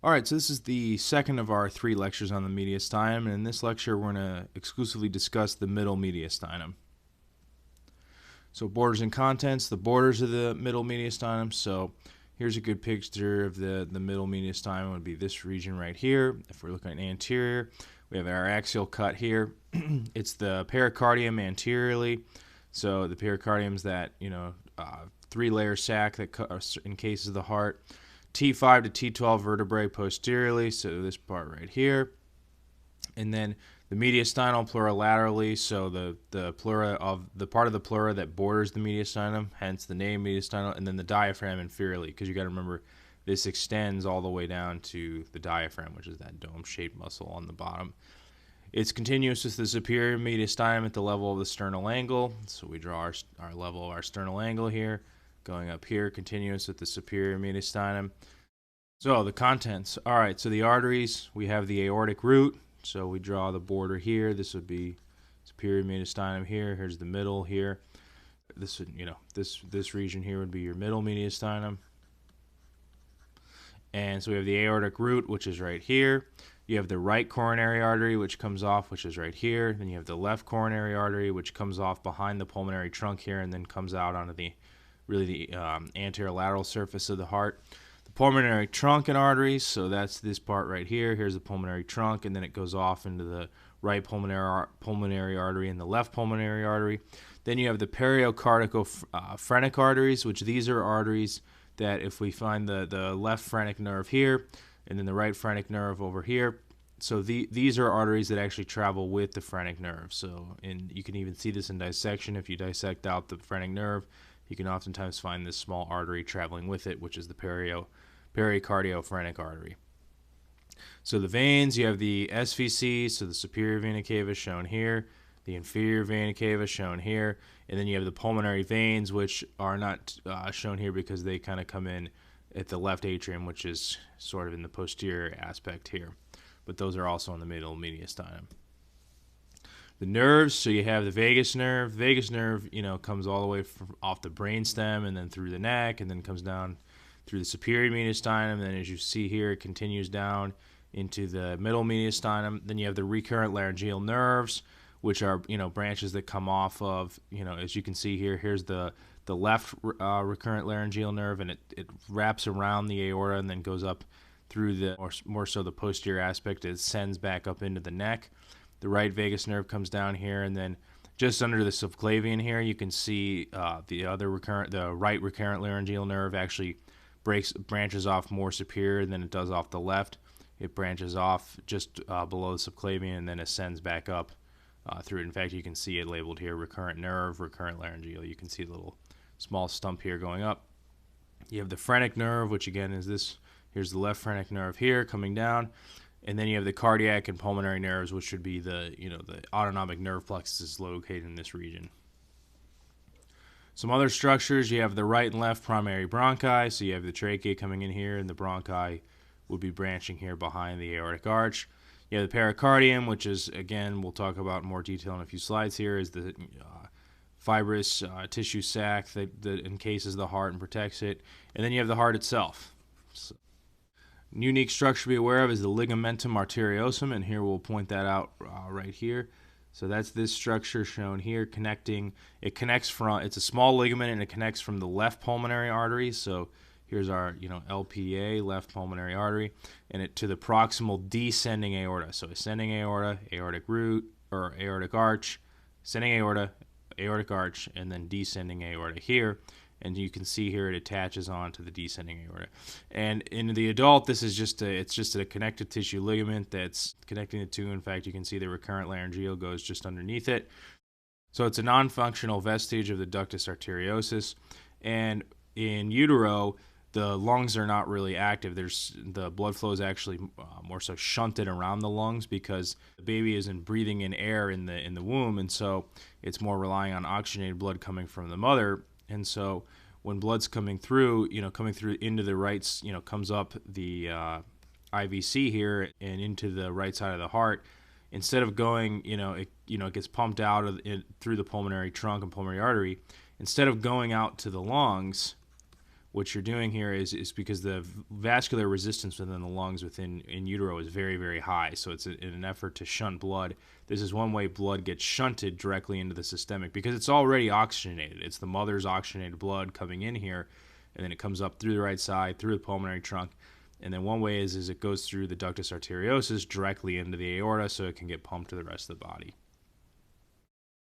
Alright, so this is the second of our 3 lectures on the mediastinum, and in this lecture we're going to exclusively discuss the middle mediastinum. So borders and contents, the borders of the middle mediastinum. So here's a good picture of the middle mediastinum. Would be this region right here. If we're looking at anterior, we have our axial cut here. It's the pericardium anteriorly. So the pericardium is that, 3-layer sac that encases the heart. T5 to T12 vertebrae posteriorly, so this part right here. And then the mediastinal plurilaterally, so the pleura of the part of the pleura that borders the mediastinum, hence the name mediastinal, and then the diaphragm inferiorly, because you got to remember this extends all the way down to the diaphragm, which is that dome-shaped muscle on the bottom. It's continuous with the superior mediastinum at the level of the sternal angle, so we draw our level of our sternal angle here, going up here, continuous with the superior mediastinum. So the contents. All right, so the arteries, we have the aortic root. So we draw the border here. This would be superior mediastinum here. Here's the middle here. This would, this region here would be your middle mediastinum. And so we have the aortic root, which is right here. You have the right coronary artery, which comes off, which is right here. Then you have the left coronary artery, which comes off behind the pulmonary trunk here and then comes out onto the anterior lateral surface of the heart. The pulmonary trunk and arteries, so that's this part right here. Here's the pulmonary trunk, and then it goes off into the right pulmonary artery and the left pulmonary artery. Then you have the pericardial-phrenic arteries, which these are arteries that if we find the left phrenic nerve here and then the right phrenic nerve over here, so these are arteries that actually travel with the phrenic nerve. So, and you can even see this in dissection. If you dissect out the phrenic nerve, you can oftentimes find this small artery traveling with it, which is the pericardiophrenic artery. So the veins, you have the SVC, so the superior vena cava shown here, the inferior vena cava shown here, and then you have the pulmonary veins, which are not shown here because they kind of come in at the left atrium, which is sort of in the posterior aspect here. But those are also in the middle mediastinum. The nerves, so you have the vagus nerve. Vagus nerve, comes all the way off the brainstem and then through the neck and then comes down through the superior mediastinum. And then as you see here, it continues down into the middle mediastinum. Then you have the recurrent laryngeal nerves, which are, branches that come off of, as you can see here, here's the left recurrent laryngeal nerve, and it wraps around the aorta and then goes up through the, or more so the posterior aspect, it ascends back up into the neck. The right vagus nerve comes down here, and then just under the subclavian here, you can see the right recurrent laryngeal nerve actually branches off more superior than it does off the left. It branches off just below the subclavian and then ascends back up through it. In fact, you can see it labeled here: recurrent nerve, recurrent laryngeal. You can see the little small stump here going up. You have the phrenic nerve, which again is this. Here's the left phrenic nerve here coming down. And then you have the cardiac and pulmonary nerves, which should be the autonomic nerve plexus located in this region. Some other structures, you have the right and left primary bronchi. So you have the trachea coming in here, and the bronchi would be branching here behind the aortic arch. You have the pericardium, which is, again, we'll talk about in more detail in a few slides here, is the fibrous tissue sac that encases the heart and protects it. And then you have the heart itself. So, unique structure to be aware of is the ligamentum arteriosum, and here we'll point that out right here. So that's this structure shown here connecting. It's a small ligament, and it connects from the left pulmonary artery. So here's our LPA, left pulmonary artery, and it to the proximal descending aorta. So ascending aorta, aortic root or aortic arch, ascending aorta, aortic arch, and then descending aorta here. And you can see here it attaches on to the descending aorta. And in the adult, this is just a connective tissue ligament that's connecting the two. In fact, you can see the recurrent laryngeal goes just underneath it. So it's a non-functional vestige of the ductus arteriosus. And in utero, the lungs are not really active. The blood flow is actually more so shunted around the lungs because the baby isn't breathing in air in the womb, and so it's more relying on oxygenated blood coming from the mother. And so when blood's coming through into the right, comes up the IVC here and into the right side of the heart, instead of going, it gets pumped out through the pulmonary trunk and pulmonary artery. Instead of going out to the lungs, what you're doing here is because the vascular resistance within the lungs in utero is very, very high. So it's in an effort to shunt blood. This is one way blood gets shunted directly into the systemic because it's already oxygenated. It's the mother's oxygenated blood coming in here, and then it comes up through the right side, through the pulmonary trunk. And then one way is it goes through the ductus arteriosus directly into the aorta so it can get pumped to the rest of the body.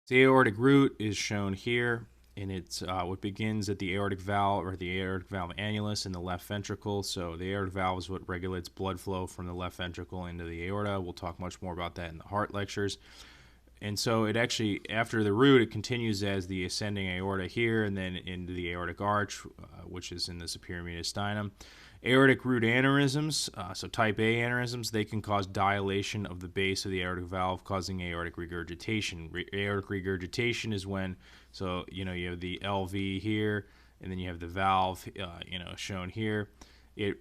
The aortic root is shown here, and it's what begins at the aortic valve or the aortic valve annulus in the left ventricle. So the aortic valve is what regulates blood flow from the left ventricle into the aorta. We'll talk much more about that in the heart lectures. And so it actually, after the root, it continues as the ascending aorta here and then into the aortic arch, which is in the superior mediastinum. Aortic root aneurysms, so type A aneurysms, they can cause dilation of the base of the aortic valve, causing aortic regurgitation. Aortic regurgitation is when, so, you have the LV here, and then you have the valve, shown here. When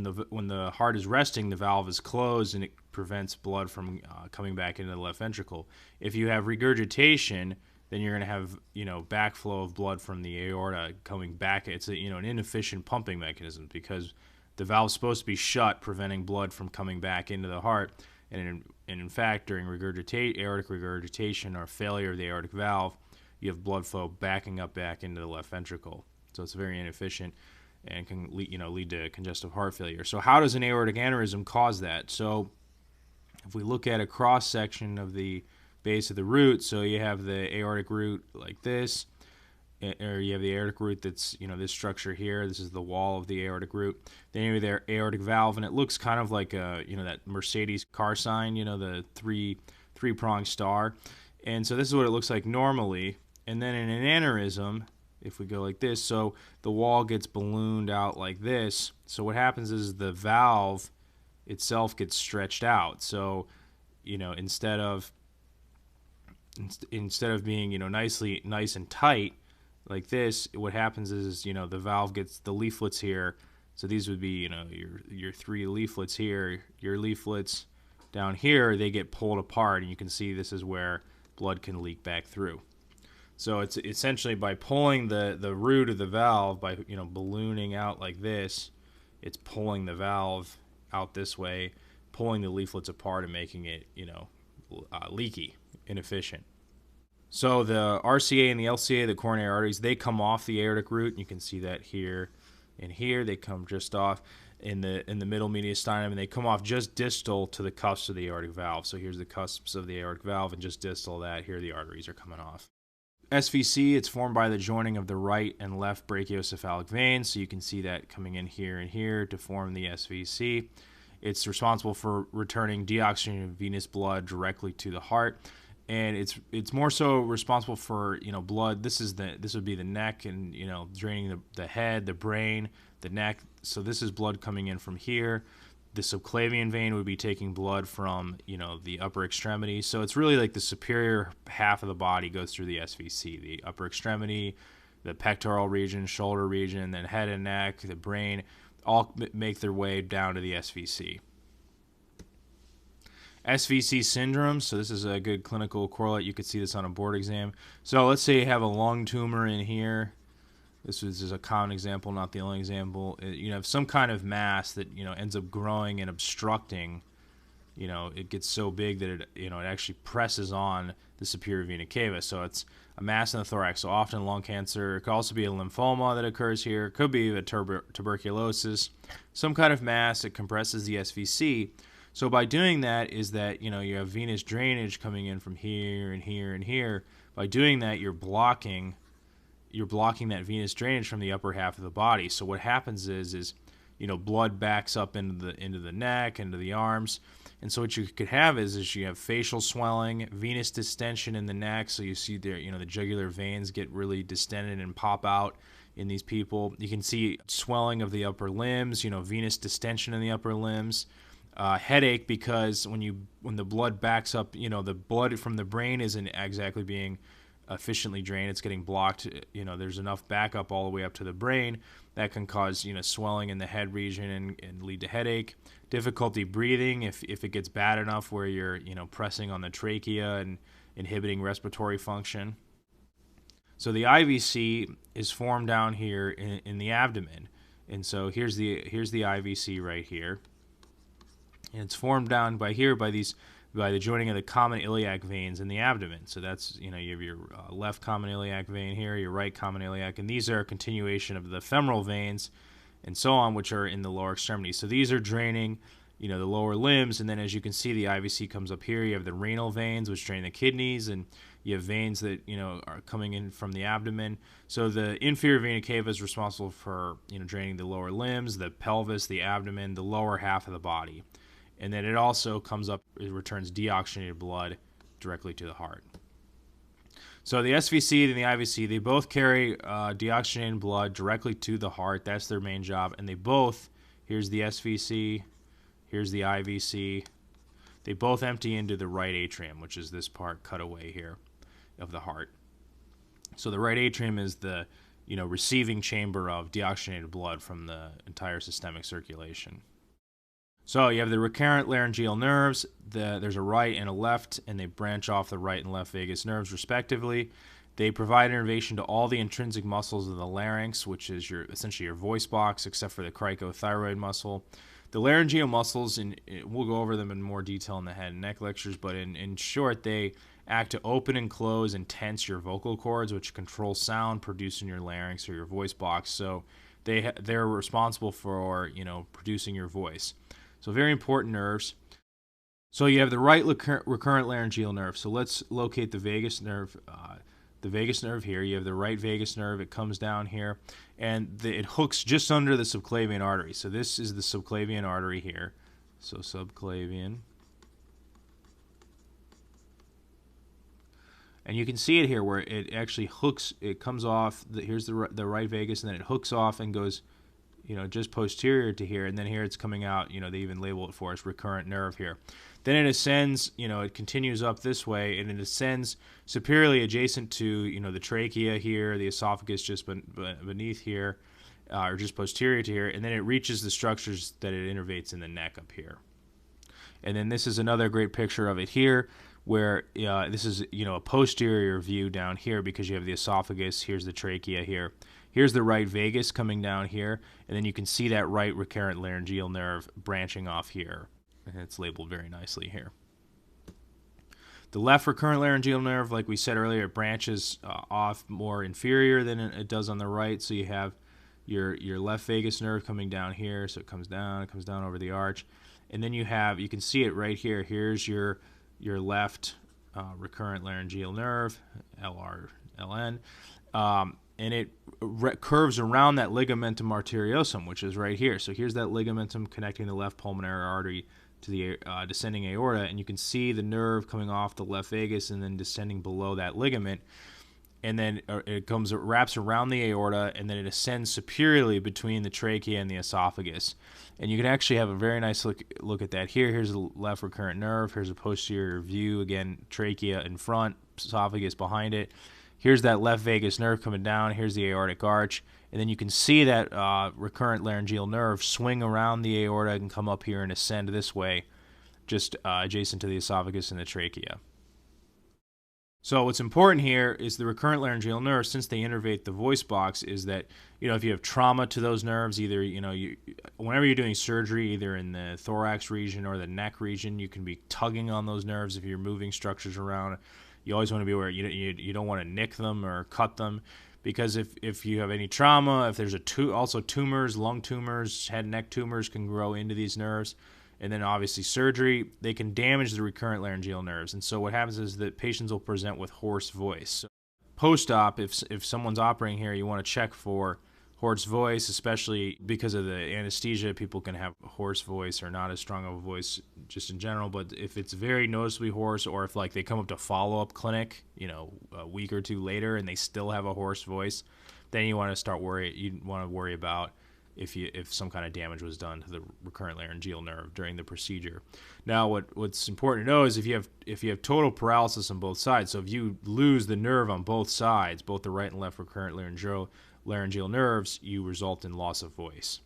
the heart is resting, the valve is closed, and it prevents blood from coming back into the left ventricle. If you have regurgitation, then you're going to have, backflow of blood from the aorta coming back. It's an inefficient pumping mechanism because the valve's supposed to be shut, preventing blood from coming back into the heart. And in fact, during aortic regurgitation or failure of the aortic valve, you have blood flow backing up back into the left ventricle. So it's very inefficient and can lead to congestive heart failure. So how does an aortic aneurysm cause that? So if we look at a cross section of the base of the root, so you have the aortic root like this, or you have the aortic root that's this structure here. This is the wall of the aortic root. Then you have the aortic valve, and it looks kind of like a that Mercedes car sign, the three-pronged star. And so this is what it looks like normally. And then in an aneurysm, if we go like this, so the wall gets ballooned out like this. So what happens is the valve itself gets stretched out. So instead of being nice and tight like this, what happens is the valve gets the leaflets here. So these would be your three leaflets here. Your leaflets down here, they get pulled apart, and you can see this is where blood can leak back through. So it's essentially by pulling the root of the valve, by ballooning out like this, it's pulling the valve out this way, pulling the leaflets apart and making it leaky, inefficient. So the RCA and the LCA, the coronary arteries, they come off the aortic root. You can see that here and here. They come just off in the middle mediastinum, and they come off just distal to the cusps of the aortic valve. So here's the cusps of the aortic valve, and just distal that, here the arteries are coming off. SVC, it's formed by the joining of the right and left brachiocephalic veins. So you can see that coming in here and here to form the SVC. It's responsible for returning deoxygenated venous blood directly to the heart, and it's more so responsible for blood. This would be the neck, and draining the head, the brain, the neck. So this is blood coming in from here. The subclavian vein would be taking blood from the upper extremity. So it's really like the superior half of the body goes through the SVC, the upper extremity, the pectoral region, shoulder region, then head and neck, the brain, all make their way down to the SVC. SVC syndrome, so this is a good clinical correlate. You could see this on a board exam. So let's say you have a lung tumor in here. This is a common example, not the only example. You have some kind of mass that ends up growing and obstructing. It gets so big that it actually presses on the superior vena cava. So it's a mass in the thorax. So often lung cancer. It could also be a lymphoma that occurs here. It could be a tuberculosis. Some kind of mass that compresses the SVC. So by doing that is that you have venous drainage coming in from here and here and here. By doing that, you're blocking that venous drainage from the upper half of the body. So what happens is blood backs up into the neck, into the arms. And so what you could have is you have facial swelling, venous distension in the neck. So you see there, the jugular veins get really distended and pop out in these people. You can see swelling of the upper limbs, venous distension in the upper limbs. Headache, because when the blood backs up, the blood from the brain isn't exactly being efficiently drained. It's getting blocked. There's enough backup all the way up to the brain that can cause swelling in the head region and lead to headache. Difficulty breathing if it gets bad enough where you're pressing on the trachea and inhibiting respiratory function. So the IVC is formed down here in the abdomen. And so here's the IVC right here. And it's formed down by here by the joining of the common iliac veins in the abdomen. So that's, you have your left common iliac vein here, your right common iliac, and these are a continuation of the femoral veins and so on, which are in the lower extremities. So these are draining, the lower limbs, and then as you can see, the IVC comes up here. You have the renal veins, which drain the kidneys, and you have veins that, are coming in from the abdomen. So the inferior vena cava is responsible for, draining the lower limbs, the pelvis, the abdomen, the lower half of the body. And then it also comes up, it returns deoxygenated blood directly to the heart. So the SVC and the IVC, they both carry deoxygenated blood directly to the heart. That's their main job. And they both, here's the SVC, here's the IVC, they both empty into the right atrium, which is this part cut away here of the heart. So the right atrium is the, receiving chamber of deoxygenated blood from the entire systemic circulation. So you have the recurrent laryngeal nerves. There's a right and a left, and they branch off the right and left vagus nerves respectively. They provide innervation to all the intrinsic muscles of the larynx, which is essentially your voice box, except for the cricothyroid muscle. The laryngeal muscles, and we'll go over them in more detail in the head and neck lectures, but in short, they act to open and close and tense your vocal cords, which control sound produced in your larynx or your voice box. So they're responsible for, producing your voice. So very important nerves. So you have the right recurrent laryngeal nerve. So let's locate the vagus nerve. The vagus nerve here. You have the right vagus nerve. It comes down here, and it hooks just under the subclavian artery. So this is the subclavian artery here. So subclavian. And you can see it here where it actually hooks. It comes off. Here's the right vagus, and then it hooks off and goes, just posterior to here, and then here it's coming out, they even label it for us, recurrent nerve here. Then it ascends, it continues up this way, and it ascends superiorly adjacent to, the trachea here, the esophagus just beneath here, or just posterior to here, and then it reaches the structures that it innervates in the neck up here. And then this is another great picture of it here, where this is, a posterior view down here because you have the esophagus, here's the trachea here. Here's the right vagus coming down here, and then you can see that right recurrent laryngeal nerve branching off here. And it's labeled very nicely here. The left recurrent laryngeal nerve, like we said earlier, it branches off more inferior than it does on the right. So you have your left vagus nerve coming down here, so it comes down over the arch. And then you can see it right here. Here's your left recurrent laryngeal nerve, LN. And it curves around that ligamentum arteriosum, which is right here. So here's that ligamentum connecting the left pulmonary artery to the descending aorta, and you can see the nerve coming off the left vagus and then descending below that ligament. And then it wraps around the aorta, and then it ascends superiorly between the trachea and the esophagus. And you can actually have a very nice look at that here. Here's the left recurrent nerve. Here's a posterior view. Again, trachea in front, esophagus behind it. Here's that left vagus nerve coming down. Here's the aortic arch. And then you can see that recurrent laryngeal nerve swing around the aorta and come up here and ascend this way, just adjacent to the esophagus and the trachea. So what's important here is the recurrent laryngeal nerves, since they innervate the voice box, is that, if you have trauma to those nerves, either, whenever you're doing surgery, either in the thorax region or the neck region, you can be tugging on those nerves if you're moving structures around. You always want to be aware you don't want to nick them or cut them, because if you have any trauma, if there's also tumors, lung tumors, head and neck tumors can grow into these nerves. And then obviously surgery, they can damage the recurrent laryngeal nerves. And so what happens is that patients will present with hoarse voice. So post-op, if someone's operating here, you want to check for hoarse voice, especially because of the anesthesia. People can have a hoarse voice or not as strong of a voice just in general. But if it's very noticeably hoarse, or if they come up to follow-up clinic, a week or two later and they still have a hoarse voice, then you want to worry about if some kind of damage was done to the recurrent laryngeal nerve during the procedure. Now, what's important to know is if you have total paralysis on both sides, so if you lose the nerve on both sides, both the right and left recurrent laryngeal nerves, you result in loss of voice.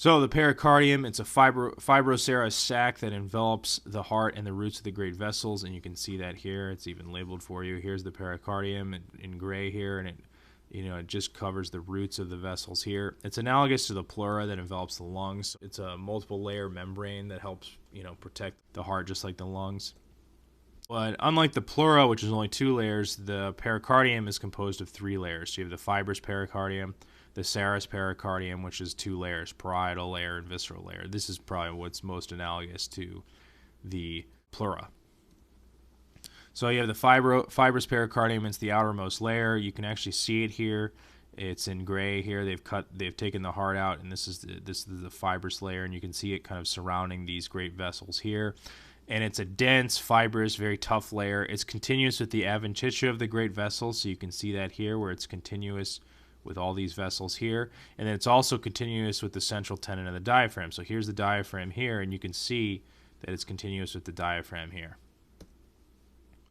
So the pericardium, it's a fibroserous sac that envelops the heart and the roots of the great vessels, and you can see that here. It's even labeled for you. Here's the pericardium in gray here, and it just covers the roots of the vessels here. It's analogous to the pleura that envelops the lungs. It's a multiple layer membrane that helps protect the heart just like the lungs. But unlike the pleura, which is only 2 layers, the pericardium is composed of 3 layers. So you have the fibrous pericardium, the serous pericardium, which is 2 layers, parietal layer and visceral layer. This is probably what's most analogous to the pleura. So you have the fibrous pericardium. It's the outermost layer. You can actually see it here. It's in gray here. They've taken the heart out, and this is the fibrous layer, and you can see it kind of surrounding these great vessels here. And it's a dense, fibrous, very tough layer. It's continuous with the adventitia of the great vessels, so you can see that here where it's continuous with all these vessels here. And then it's also continuous with the central tenon of the diaphragm. So here's the diaphragm here, and you can see that it's continuous with the diaphragm here.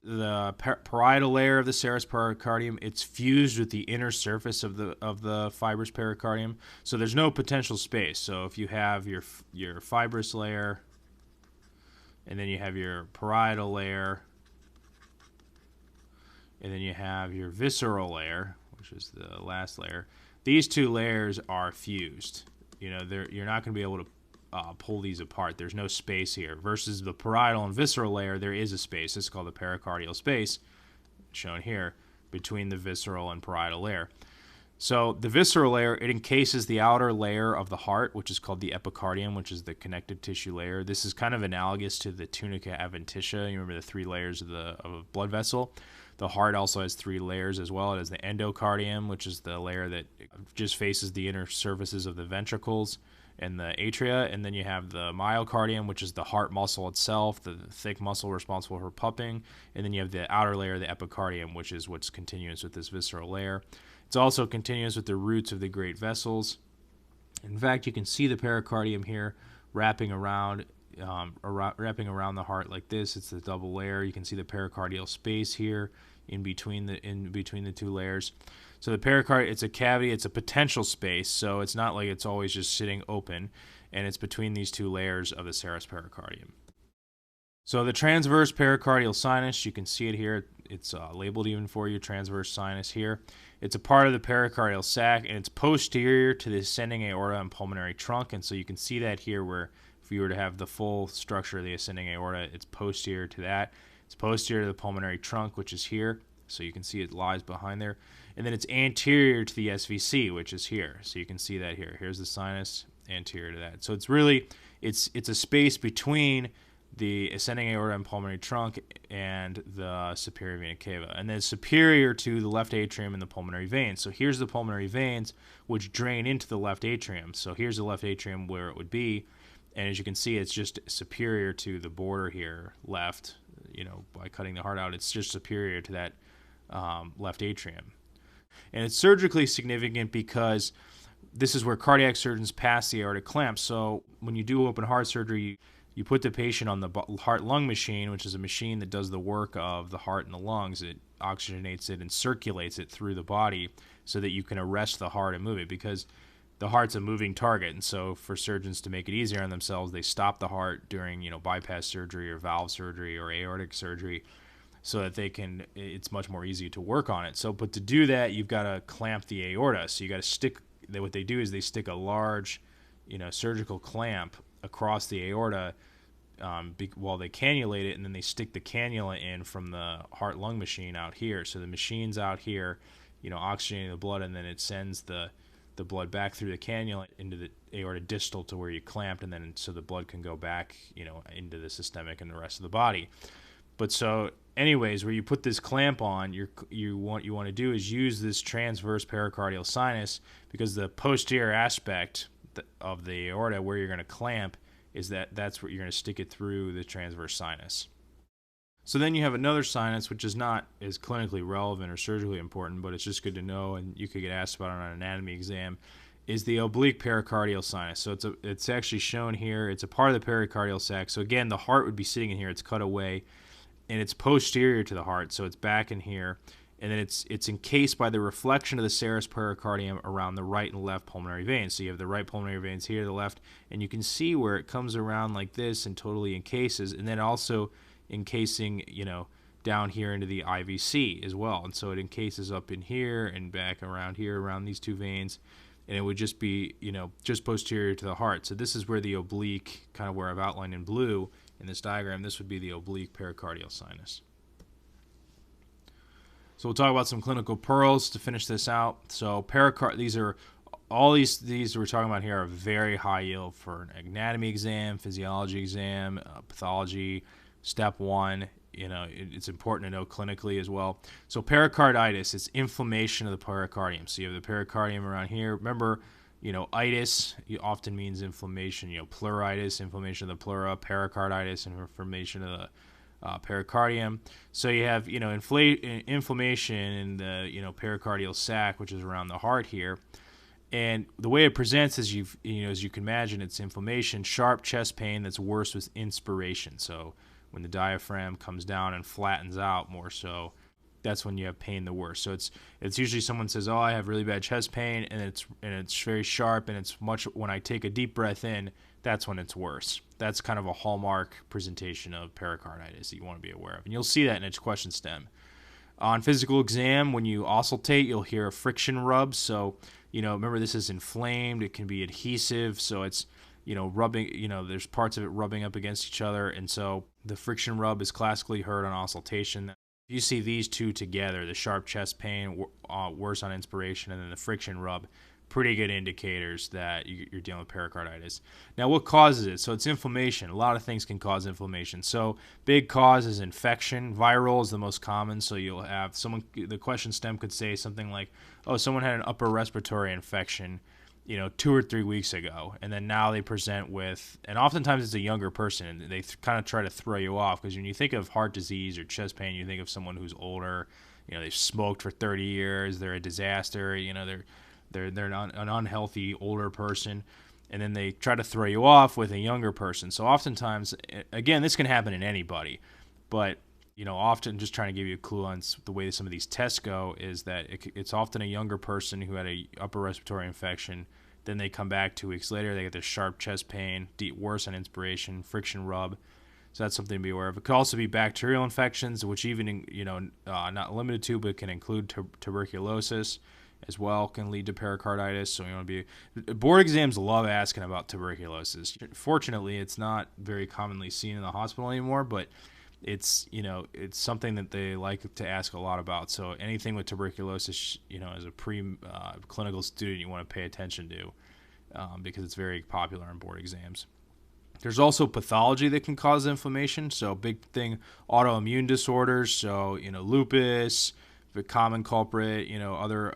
The parietal layer of the serous pericardium, it's fused with the inner surface of the fibrous pericardium, so there's no potential space. So if you have your fibrous layer, and then you have your parietal layer, and then you have your visceral layer, which is the last layer, these 2 layers are fused. You're not going to be able to pull these apart. There's no space here. Versus the parietal and visceral layer, there is a space. It's called the pericardial space, shown here, between the visceral and parietal layer. So the visceral layer, it encases the outer layer of the heart, which is called the epicardium, which is the connective tissue layer. This is kind of analogous to the tunica adventitia. You remember the 3 layers of a blood vessel. The heart also has 3 layers as well. It has the endocardium, which is the layer that just faces the inner surfaces of the ventricles and the atria, and then you have the myocardium, which is the heart muscle itself, the thick muscle responsible for pumping, and then you have the outer layer, the epicardium, which is what's continuous with this visceral layer. It's also continuous with the roots of the great vessels. In fact, you can see the pericardium here wrapping around the heart like this. It's the double layer. You can see the pericardial space here in between the 2 layers. So the pericardium, it's a cavity, it's a potential space, so it's not like it's always just sitting open, and it's between these 2 layers of the serous pericardium. So the transverse pericardial sinus, you can see it here. It's labeled even for you, transverse sinus here. It's a part of the pericardial sac, and it's posterior to the ascending aorta and pulmonary trunk, and so you can see that here where if you were to have the full structure of the ascending aorta, it's posterior to that. It's posterior to the pulmonary trunk, which is here, so you can see it lies behind there. And then it's anterior to the SVC, which is here. So you can see that here. Here's the sinus, anterior to that. So it's really, it's a space between the ascending aorta and pulmonary trunk and the superior vena cava. And then superior to the left atrium and the pulmonary veins. So here's the pulmonary veins, which drain into the left atrium. So here's the left atrium where it would be. And as you can see, it's just superior to the border here, left, by cutting the heart out. It's just superior to that left atrium. And it's surgically significant because this is where cardiac surgeons pass the aortic clamp. So when you do open heart surgery, you put the patient on the heart-lung machine, which is a machine that does the work of the heart and the lungs. It oxygenates it and circulates it through the body so that you can arrest the heart and move it, because the heart's a moving target. And so for surgeons to make it easier on themselves, they stop the heart during bypass surgery or valve surgery or aortic surgery, so that it's much more easy to work on it. So, but to do that, you've got to clamp the aorta. So you got to stick, what they do is they stick a large, surgical clamp across the aorta while they cannulate it, and then they stick the cannula in from the heart-lung machine out here. So the machine's out here, oxygenating the blood, and then it sends the blood back through the cannula into the aorta distal to where you clamped, and then so the blood can go back, into the systemic and the rest of the body. But so anyways, where you put this clamp on, you want to do is use this transverse pericardial sinus, because the posterior aspect of the aorta where you're going to clamp is that's where you're going to stick it through the transverse sinus. So then you have another sinus, which is not as clinically relevant or surgically important, but it's just good to know, and you could get asked about it on an anatomy exam, is the oblique pericardial sinus. So it's actually shown here. It's a part of the pericardial sac. So again, the heart would be sitting in here. It's cut away, and it's posterior to the heart, so it's back in here. and then it's encased by the reflection of the serous pericardium around the right and left pulmonary veins. So you have the right pulmonary veins here, the left, and you can see where it comes around like this and totally encases, and then also encasing, down here into the IVC as well. And so it encases up in here and back around here, around these two veins, and it would just be, just posterior to the heart. So this is where the oblique, kind of where I've outlined in blue in this diagram, this would be the oblique pericardial sinus. So we'll talk about some clinical pearls to finish this out. So these we're talking about here are very high yield for an anatomy exam, physiology exam, pathology, step 1. It's important to know clinically as well. So pericarditis, it's inflammation of the pericardium. So you have the pericardium around here. Remember, itis often means inflammation. Pleuritis, inflammation of the pleura, pericarditis, inflammation of the pericardium. So you have, inflammation in the, pericardial sac, which is around the heart here. And the way it presents is, as you can imagine, it's inflammation, sharp chest pain that's worse with inspiration. So when the diaphragm comes down and flattens out more so, that's when you have pain the worst. So it's usually someone says, oh, I have really bad chest pain, and it's very sharp, and it's much, when I take a deep breath in, that's when it's worse. That's kind of a hallmark presentation of pericarditis that you want to be aware of. And you'll see that in its question stem. On physical exam, when you auscultate, you'll hear a friction rub. So, remember, this is inflamed. It can be adhesive. So it's, rubbing, there's parts of it rubbing up against each other. And so the friction rub is classically heard on auscultation. If you see these two together, the sharp chest pain, worse on inspiration, and then the friction rub, pretty good indicators that you're dealing with pericarditis. Now, what causes it? So it's inflammation. A lot of things can cause inflammation. So big cause is infection. Viral is the most common. So you'll have the question stem could say something like, oh, someone had an upper respiratory infection, 2 or 3 weeks ago, and then now they present with, and oftentimes it's a younger person, and they kind of try to throw you off, because when you think of heart disease or chest pain, you think of someone who's older, they've smoked for 30 years, they're a disaster, they're an unhealthy older person, and then they try to throw you off with a younger person. So oftentimes, again, this can happen in anybody, but often, just trying to give you a clue on the way some of these tests go, is that it's often a younger person who had a upper respiratory infection. Then they come back 2 weeks later, they get this sharp chest pain, worse on inspiration, friction rub. So that's something to be aware of. It could also be bacterial infections, which even, not limited to, but can include tuberculosis as well, can lead to pericarditis. So you want to be, board exams love asking about tuberculosis. Fortunately, it's not very commonly seen in the hospital anymore, but it's something that they like to ask a lot about. So anything with tuberculosis, as a clinical student, you want to pay attention to, because it's very popular in board exams. There's also pathology that can cause inflammation. So big thing, autoimmune disorders. So lupus, the common culprit. Other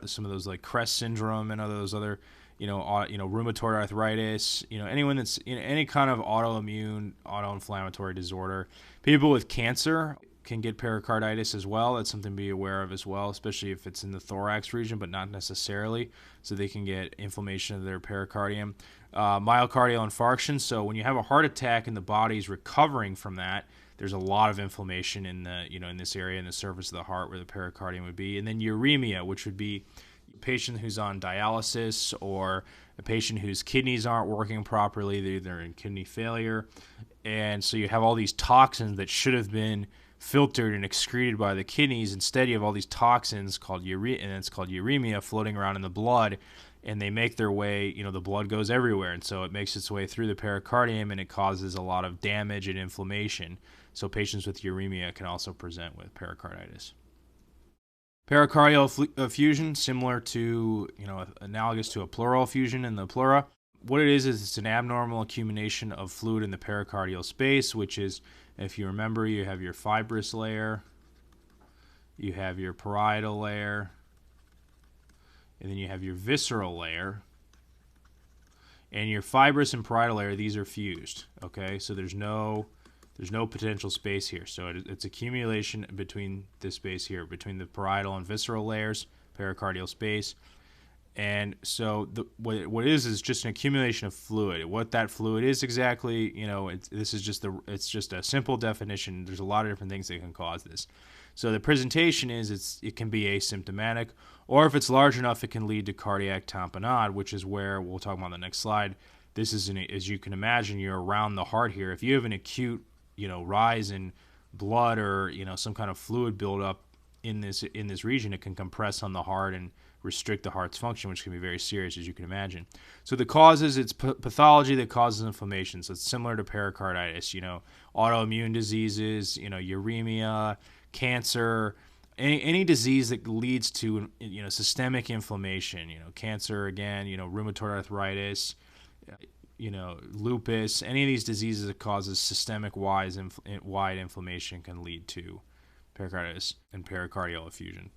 some of those like Crest syndrome and those other rheumatoid arthritis. Anyone that's any kind of autoinflammatory disorder. People with cancer can get pericarditis as well. That's something to be aware of as well, especially if it's in the thorax region, but not necessarily. So they can get inflammation of their pericardium. Myocardial infarction. So when you have a heart attack and the body's recovering from that, there's a lot of inflammation in the in this area, in the surface of the heart where the pericardium would be. And then uremia, which would be a patient who's on dialysis, or a patient whose kidneys aren't working properly. They're in kidney failure. And so you have all these toxins that should have been filtered and excreted by the kidneys. Instead, you have all these toxins called and it's called uremia floating around in the blood, and they make their way, the blood goes everywhere, and so it makes its way through the pericardium, and it causes a lot of damage and inflammation. So patients with uremia can also present with pericarditis. Pericardial effusion, similar to, analogous to a pleural effusion in the pleura. What it is it's an abnormal accumulation of fluid in the pericardial space, which is, if you remember, you have your fibrous layer, you have your parietal layer, and then you have your visceral layer. And your fibrous and parietal layer, these are fused, okay? So there's no potential space here. So it's accumulation between this space here, between the parietal and visceral layers, pericardial space. And so what it is just an accumulation of fluid. What that fluid is exactly, it's just a simple definition. There's a lot of different things that can cause this. So the presentation is it can be asymptomatic, or if it's large enough, it can lead to cardiac tamponade, which is where we'll talk about on the next slide. This is, as you can imagine, you're around the heart here. If you have an acute, rise in blood or some kind of fluid buildup in this region, it can compress on the heart and restrict the heart's function, which can be very serious, as you can imagine. So the causes, it's pathology that causes inflammation. So it's similar to pericarditis, autoimmune diseases, uremia, cancer, any disease that leads to systemic inflammation, cancer again, rheumatoid arthritis, lupus, any of these diseases that causes systemic wide inflammation can lead to pericarditis and pericardial effusion.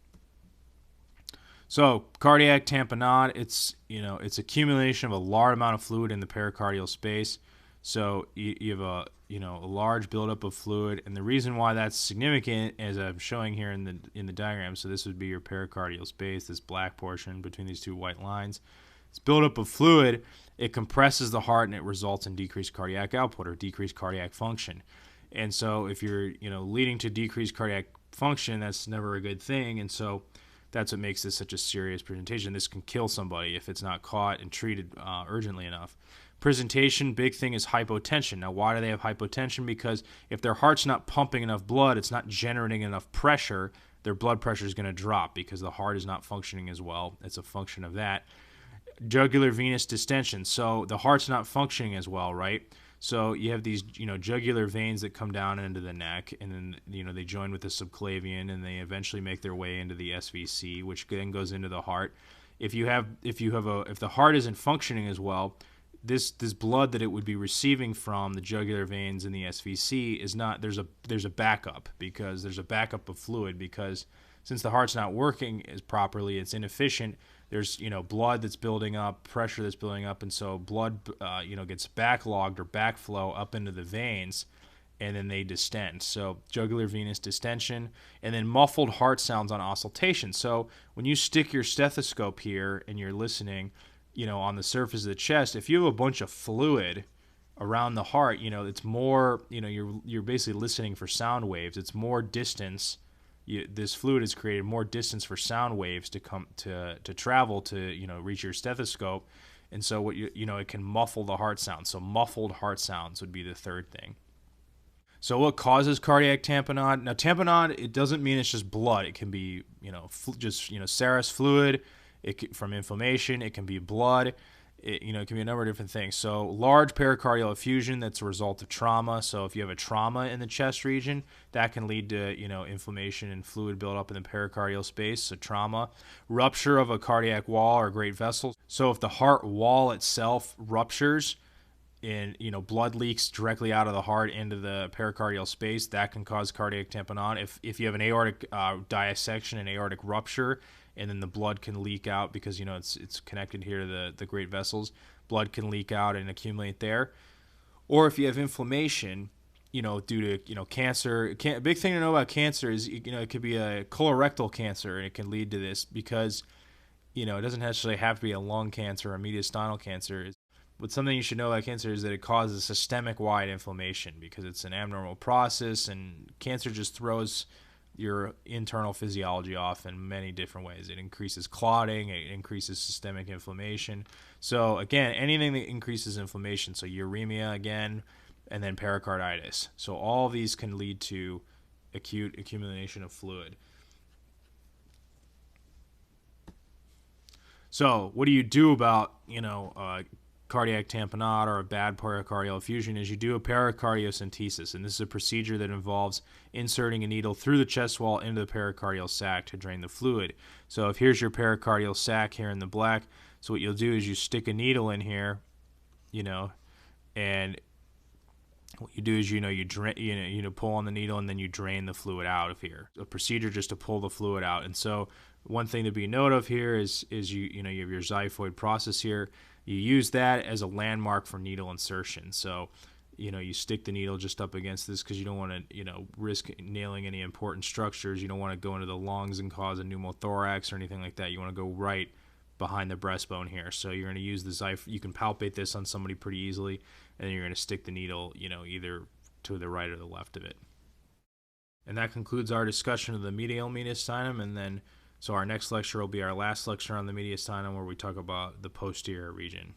So cardiac tamponade, it's accumulation of a large amount of fluid in the pericardial space. So you have a large buildup of fluid, and the reason why that's significant, as I'm showing here in the diagram, so this would be your pericardial space, this black portion between these two white lines. This buildup of fluid, it compresses the heart, and it results in decreased cardiac output or decreased cardiac function. And so if you're leading to decreased cardiac function, that's never a good thing. And so that's what makes this such a serious presentation. This can kill somebody if it's not caught and treated urgently enough. Presentation, big thing is hypotension. Now, why do they have hypotension? Because if their heart's not pumping enough blood, it's not generating enough pressure, their blood pressure is going to drop because the heart is not functioning as well. It's a function of that. Jugular venous distension. So the heart's not functioning as well, right? So you have these, jugular veins that come down into the neck, and then, they join with the subclavian, and they eventually make their way into the SVC, which then goes into the heart. If the heart isn't functioning as well, this blood that it would be receiving from the jugular veins and the SVC is not. There's a backup, because there's a backup of fluid, because since the heart's not working as properly, it's inefficient. There's blood that's building up, pressure that's building up, and so blood gets backlogged or backflow up into the veins, and then they distend. So jugular venous distension, and then muffled heart sounds on auscultation. So when you stick your stethoscope here and you're listening, on the surface of the chest, if you have a bunch of fluid around the heart, it's more, you're basically listening for sound waves. It's more distance. This fluid has created more distance for sound waves to come to travel to reach your stethoscope, and so it can muffle the heart sound. So muffled heart sounds would be the third thing. So what causes cardiac tamponade? Now tamponade, it doesn't mean it's just blood. It can be serous fluid. From inflammation. It can be blood. It can be a number of different things. So large pericardial effusion, that's a result of trauma. So if you have a trauma in the chest region, that can lead to inflammation and fluid buildup in the pericardial space. So trauma, rupture of a cardiac wall or great vessels. So if the heart wall itself ruptures and blood leaks directly out of the heart into the pericardial space, that can cause cardiac tamponade. If you have an aortic dissection, an aortic rupture, and then the blood can leak out because it's connected here to the great vessels. Blood can leak out and accumulate there. Or if you have inflammation, due to cancer. A big thing to know about cancer is it could be a colorectal cancer, and it can lead to this because it doesn't necessarily have to be a lung cancer or a mediastinal cancer. But something you should know about cancer is that it causes systemic wide inflammation because it's an abnormal process, and cancer just throws your internal physiology off in many different ways. It increases clotting, it increases systemic inflammation. So again, anything that increases inflammation, so uremia again, and then pericarditis. So all these can lead to acute accumulation of fluid. So what do you do about, cardiac tamponade or a bad pericardial effusion? Is you do a pericardiocentesis, and this is a procedure that involves inserting a needle through the chest wall into the pericardial sac to drain the fluid. So if here's your pericardial sac here in the black, so what you'll do is you stick a needle in here, and what you do is you pull on the needle, and then you drain the fluid out of here. A procedure just to pull the fluid out. And so one thing to be note of here is you have your xiphoid process here. You use that as a landmark for needle insertion. So, you stick the needle just up against this because you don't want to, risk nailing any important structures. You don't want to go into the lungs and cause a pneumothorax or anything like that. You want to go right behind the breastbone here. So you're going to use the xiphoid. You can palpate this on somebody pretty easily, and then you're going to stick the needle, either to the right or the left of it. And that concludes our discussion of the medial mediastinum. And then, so our next lecture will be our last lecture on the mediastinum, where we talk about the posterior region.